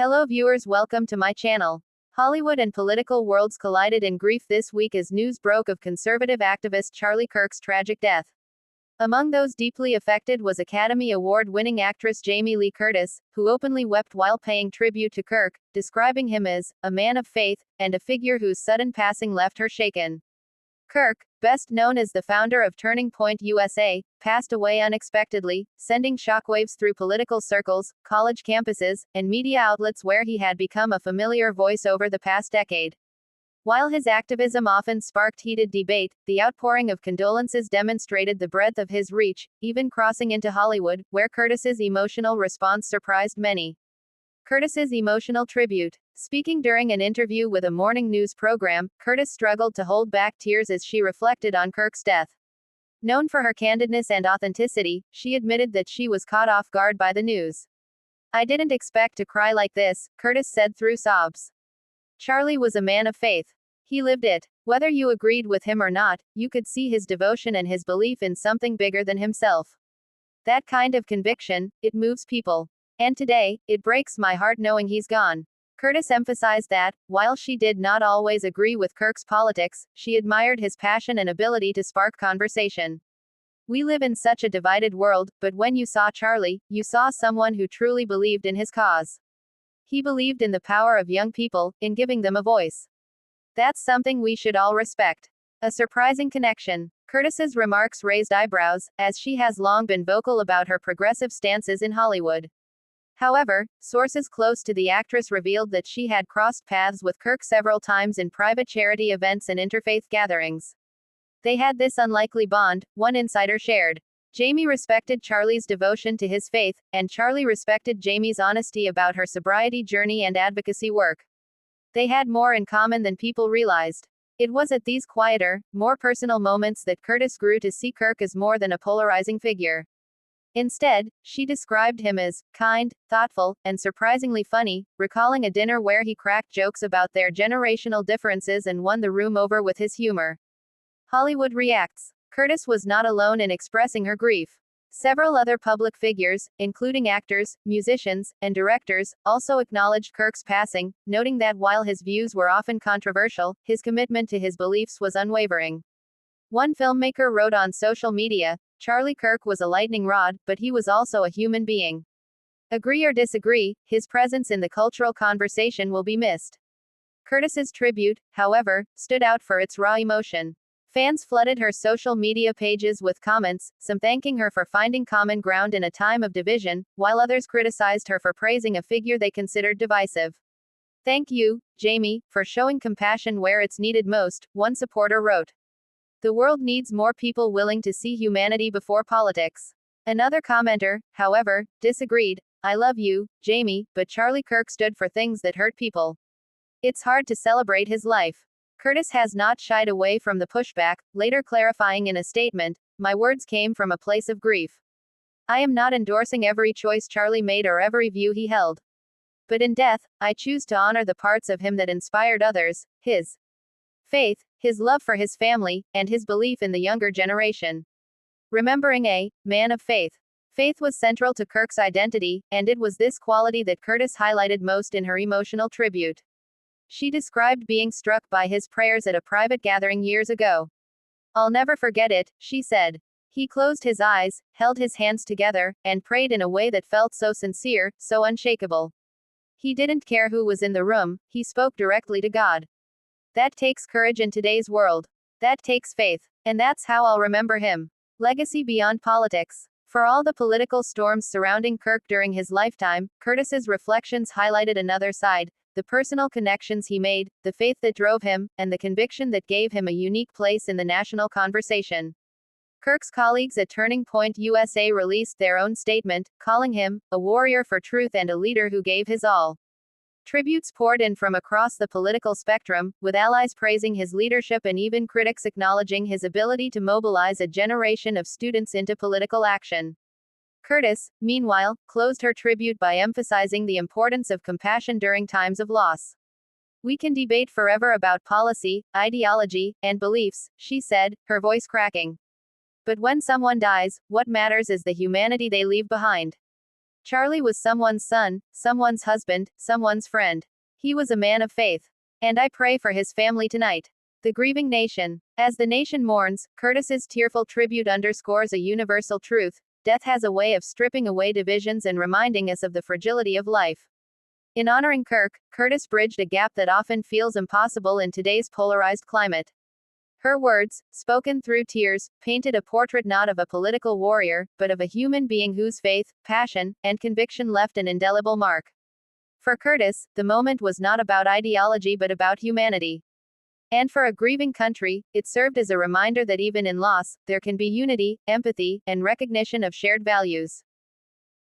Hello viewers, welcome to my channel. Hollywood and political worlds collided in grief this week as news broke of conservative activist Charlie Kirk's tragic death. Among those deeply affected was Academy Award-winning actress Jamie Lee Curtis, who openly wept while paying tribute to Kirk, describing him as a man of faith and a figure whose sudden passing left her shaken. Kirk, best known as the founder of Turning Point USA, passed away unexpectedly, sending shockwaves through political circles, college campuses, and media outlets where he had become a familiar voice over the past decade. While his activism often sparked heated debate, the outpouring of condolences demonstrated the breadth of his reach, even crossing into Hollywood, where Curtis's emotional response surprised many. Curtis's emotional tribute. Speaking during an interview with a morning news program, Curtis struggled to hold back tears as she reflected on Kirk's death. Known for her candidness and authenticity, she admitted that she was caught off guard by the news. "I didn't expect to cry like this," Curtis said through sobs. Charlie was a man of faith. He lived it. Whether you agreed with him or not, you could see his devotion and his belief in something bigger than himself. That kind of conviction, it moves people. And today, it breaks my heart knowing he's gone. Curtis emphasized that, while she did not always agree with Kirk's politics, she admired his passion and ability to spark conversation. "We live in such a divided world, but when you saw Charlie, you saw someone who truly believed in his cause. He believed in the power of young people, in giving them a voice. That's something we should all respect." A surprising connection. Curtis's remarks raised eyebrows, as she has long been vocal about her progressive stances in Hollywood. However, sources close to the actress revealed that she had crossed paths with Kirk several times in private charity events and interfaith gatherings. They had this unlikely bond, one insider shared. Jamie respected Charlie's devotion to his faith, and Charlie respected Jamie's honesty about her sobriety journey and advocacy work. They had more in common than people realized. It was at these quieter, more personal moments that Curtis grew to see Kirk as more than a polarizing figure. Instead, she described him as kind, thoughtful, and surprisingly funny, recalling a dinner where he cracked jokes about their generational differences and won the room over with his humor. Hollywood reacts. Curtis was not alone in expressing her grief. Several other public figures, including actors, musicians, and directors, also acknowledged Kirk's passing, noting that while his views were often controversial, his commitment to his beliefs was unwavering. One filmmaker wrote on social media, "Charlie Kirk was a lightning rod, but he was also a human being. Agree or disagree, his presence in the cultural conversation will be missed." Curtis's tribute, however, stood out for its raw emotion. Fans flooded her social media pages with comments, some thanking her for finding common ground in a time of division, while others criticized her for praising a figure they considered divisive. "Thank you, Jamie, for showing compassion where it's needed most," one supporter wrote. "The world needs more people willing to see humanity before politics." Another commenter, however, disagreed. "I love you, Jamie, but Charlie Kirk stood for things that hurt people. It's hard to celebrate his life." Curtis has not shied away from the pushback, later clarifying in a statement, "My words came from a place of grief. I am not endorsing every choice Charlie made or every view he held. But in death, I choose to honor the parts of him that inspired others, his faith, his love for his family, and his belief in the younger generation." Remembering a man of faith. Faith was central to Kirk's identity, and it was this quality that Curtis highlighted most in her emotional tribute. She described being struck by his prayers at a private gathering years ago. "I'll never forget it," she said. "He closed his eyes, held his hands together, and prayed in a way that felt so sincere, so unshakable. He didn't care who was in the room, he spoke directly to God. That takes courage in today's world. That takes faith. And that's how I'll remember him." Legacy beyond politics. For all the political storms surrounding Kirk during his lifetime, Curtis's reflections highlighted another side: the personal connections he made, the faith that drove him, and the conviction that gave him a unique place in the national conversation. Kirk's colleagues at Turning Point USA released their own statement, calling him a warrior for truth and a leader who gave his all. Tributes poured in from across the political spectrum, with allies praising his leadership and even critics acknowledging his ability to mobilize a generation of students into political action. Curtis, meanwhile, closed her tribute by emphasizing the importance of compassion during times of loss. "We can debate forever about policy, ideology, and beliefs," she said, her voice cracking. "But when someone dies, what matters is the humanity they leave behind. Charlie was someone's son, someone's husband, someone's friend. He was a man of faith. And I pray for his family tonight. The grieving nation. As the nation mourns, Curtis's tearful tribute underscores a universal truth: death has a way of stripping away divisions and reminding us of the fragility of life. In honoring Kirk, Curtis bridged a gap that often feels impossible in today's polarized climate. Her words, spoken through tears, painted a portrait not of a political warrior, but of a human being whose faith, passion, and conviction left an indelible mark. For Curtis, the moment was not about ideology but about humanity. And for a grieving country, it served as a reminder that even in loss, there can be unity, empathy, and recognition of shared values.